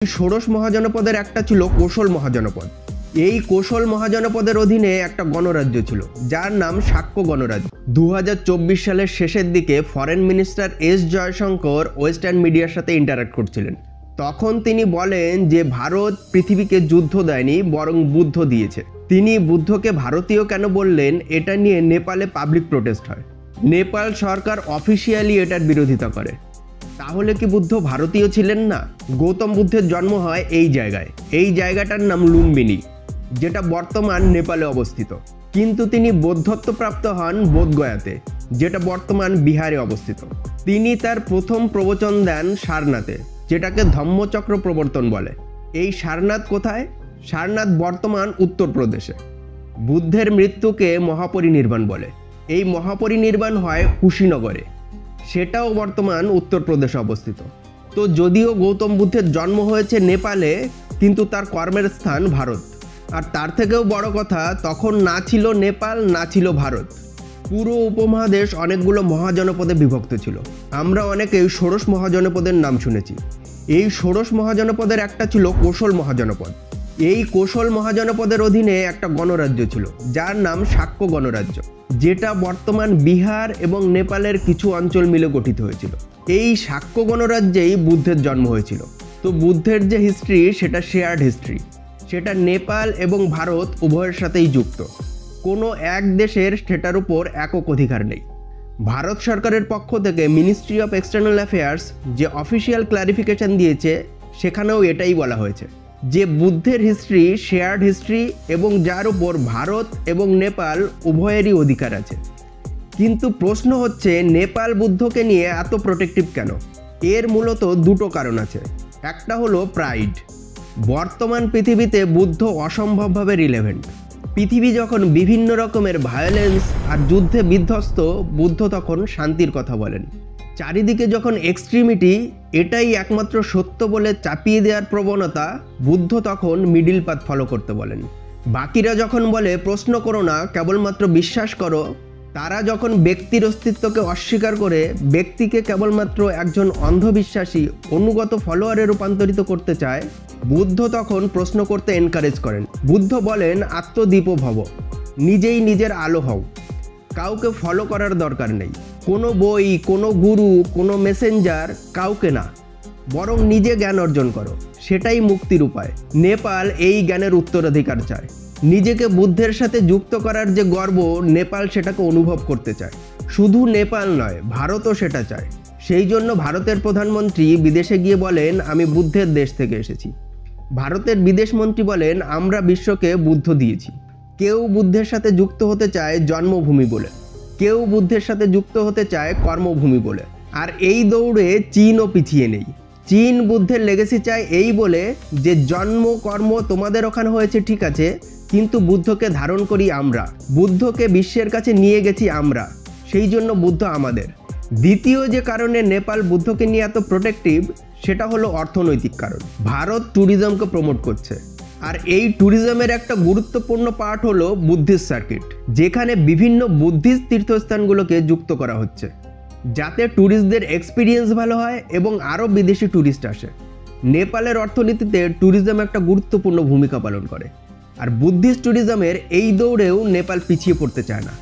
ষোড়শ মহাজনপদের একটা ছিল কোশল মহাজনপদ। এই কোশল মহাজনপদের অধীনে একটা গণরাজ্য ছিল যার নাম শাক্য গণরাজ্য। 2024 সালের শেষের দিকে foreign minister S Jaishankar western মিডিয়ার সাথে ইন্টারাক্ট করছিলেন। তখন তিনি বলেন যে ভারত পৃথিবীকে যুদ্ধ দেয়নি, বরং বুদ্ধ দিয়েছে। তিনি বুদ্ধকে ভারতীয় কেন বললেন, এটা নিয়ে নেপালে পাবলিক প্রোটেস্ট হয়। নেপাল সরকার অফিসিয়ালি এটার বিরোধিতা করে। তাহলে কি বুদ্ধ ভারতীয় ছিলেন না? গৌতম বুদ্ধের জন্ম হয় এই জায়গায়। এই জায়গাটার নাম লুম্বিনী, যেটা বর্তমান নেপালে অবস্থিত। কিন্তু তিনি বৌদ্ধত্বপ্রাপ্ত হন বোধগয়াতে, যেটা বর্তমান বিহারে অবস্থিত। তিনি তার প্রথম প্রবচন দেন সারনাথে, যেটাকে ধম্মচক্র প্রবর্তন বলে। এই সারনাথ কোথায়? সারনাথ বর্তমান উত্তরপ্রদেশে। বুদ্ধের মৃত্যুকে মহাপরিনির্বাণ বলে। এই মহাপরিনির্বাণ হয় কুশীনগরে, সেটাও বর্তমান উত্তরপ্রদেশে অবস্থিত। তো যদিও গৌতম বুদ্ধের জন্ম হয়েছে নেপালে, কিন্তু তার কর্মের স্থান ভারত। আর তার থেকেও বড় কথা, তখন না ছিল নেপাল, না ছিল ভারত। পুরো উপমহাদেশ অনেকগুলো মহাজনপদে বিভক্ত ছিল। আমরা অনেকেই ষোড়শ মহাজনপদের নাম শুনেছি। এই ষোড়শ মহাজনপদের একটা ছিল কোশল মহাজনপদ। এই কোশল মহাজনপদের অধীনে একটা গণরাজ্য ছিল যার নাম শাক্য গণরাজ্য, যেটা বর্তমান বিহার এবং নেপালের কিছু অঞ্চল মিলে গঠিত হয়েছিল। এই শাক্য গণরাজ্যেই বুদ্ধের জন্ম হয়েছিল। তো বুদ্ধের যে হিস্ট্রি, সেটা শেয়ার্ড হিস্ট্রি। সেটা নেপাল এবং ভারত উভয়ের সাথেই যুক্ত। কোনো এক দেশের সেটার উপর একক অধিকার নেই। ভারত সরকারের পক্ষ থেকে মিনিস্ট্রি অফ এক্সটার্নাল অ্যাফেয়ার্স যে অফিসিয়াল ক্লারিফিকেশন দিয়েছে, সেখানেও এটাই বলা হয়েছে যে বুদ্ধের হিস্ট্রি শেয়ার্ড হিস্ট্রি এবং যার উপর ভারত এবং নেপাল উভয়েরই অধিকার আছে। কিন্তু প্রশ্ন হচ্ছে, নেপাল বুদ্ধকে নিয়ে এত প্রোটেক্টিভ কেন? এর মূলত দুটো কারণ আছে। একটা হলো প্রাইড। বর্তমান পৃথিবীতে বুদ্ধ অসম্ভবভাবে রিলেভেন্ট। পৃথিবী যখন বিভিন্ন রকমের ভায়োলেন্স আর যুদ্ধে বিধ্বস্ত, বুদ্ধ তখন শান্তির কথা বলেন। চারিদিকে যখন এক্সট্রিমিটি, এটাই একমাত্র সত্য বলে চাপিয়ে দেওয়ার প্রবণতা, বুদ্ধ তখন মিডিল পাথ ফলো করতে বলেন। বাকিরা যখন বলে প্রশ্ন করো না, কেবলমাত্র বিশ্বাস করো, তারা যখন ব্যক্তির অস্তিত্বকে অস্বীকার করে ব্যক্তিকে কেবলমাত্র একজন অন্ধবিশ্বাসী অনুগত ফলোয়ারে রূপান্তরিত করতে চায়, বুদ্ধ তখন প্রশ্ন করতে এনকারেজ করেন। বুদ্ধ বলেন, আত্মদীপো ভব, নিজেই নিজের আলো হও। কাউকে ফলো করার দরকার নেই, কোনো বই, কোনো গুরু, কোনো মেসেঞ্জার, কাউকে না, বরং নিজে জ্ঞান অর্জন করো। সেটাই মুক্তির উপায়। নেপাল এই জ্ঞানের উত্তরাধিকার চায়। নিজেকে বুদ্ধের সাথে যুক্ত করার যে গর্ব, নেপাল সেটাকে অনুভব করতে চায়। শুধু নেপাল নয়, ভারতও সেটা চায়। সেই জন্য ভারতের প্রধানমন্ত্রী বিদেশে গিয়ে বলেন, আমি বুদ্ধের দেশ থেকে এসেছি। ভারতের বিদেশমন্ত্রী বলেন, আমরা বিশ্বকে বুদ্ধ দিয়েছি। কেউ বুদ্ধের সাথে যুক্ত হতে চায় জন্মভূমি বলে, কেউ বুদ্ধের সাথে যুক্ত হতে চায় কর্মভূমি বলে। আর এই দৌড়ে চীনও পিছিয়ে নেই। চীন বুদ্ধের লেগেসি চায় এই বলে যে জন্ম কর্ম তোমাদের ওখানে হয়েছে ঠিক আছে, কিন্তু বুদ্ধকে ধারণ করি আমরা, বুদ্ধকে বিশ্বের কাছে নিয়ে গেছি আমরা, সেই জন্য বুদ্ধ আমাদের। দ্বিতীয় যে কারণে নেপাল বুদ্ধকে নিয়ে এত প্রোটেক্টিভ, সেটা হলো অর্থনৈতিক কারণ। ভারত ট্যুরিজমকে প্রমোট করছে, আর এই ট্যুরিজমের একটা গুরুত্বপূর্ণ পার্ট হলো বুদ্ধিস্ট সার্কিট, যেখানে বিভিন্ন বুদ্ধিস্ট তীর্থস্থানগুলোকে যুক্ত করা হচ্ছে, যাতে ট্যুরিস্টদের এক্সপিরিয়েন্স ভালো হয় এবং আরও বিদেশি ট্যুরিস্ট আসে। নেপালের অর্থনীতিতে ট্যুরিজম একটা গুরুত্বপূর্ণ ভূমিকা পালন করে, আর বুদ্ধিস্ট ট্যুরিজমের এই দৌড়েও নেপাল পিছিয়ে পড়তে চায় না।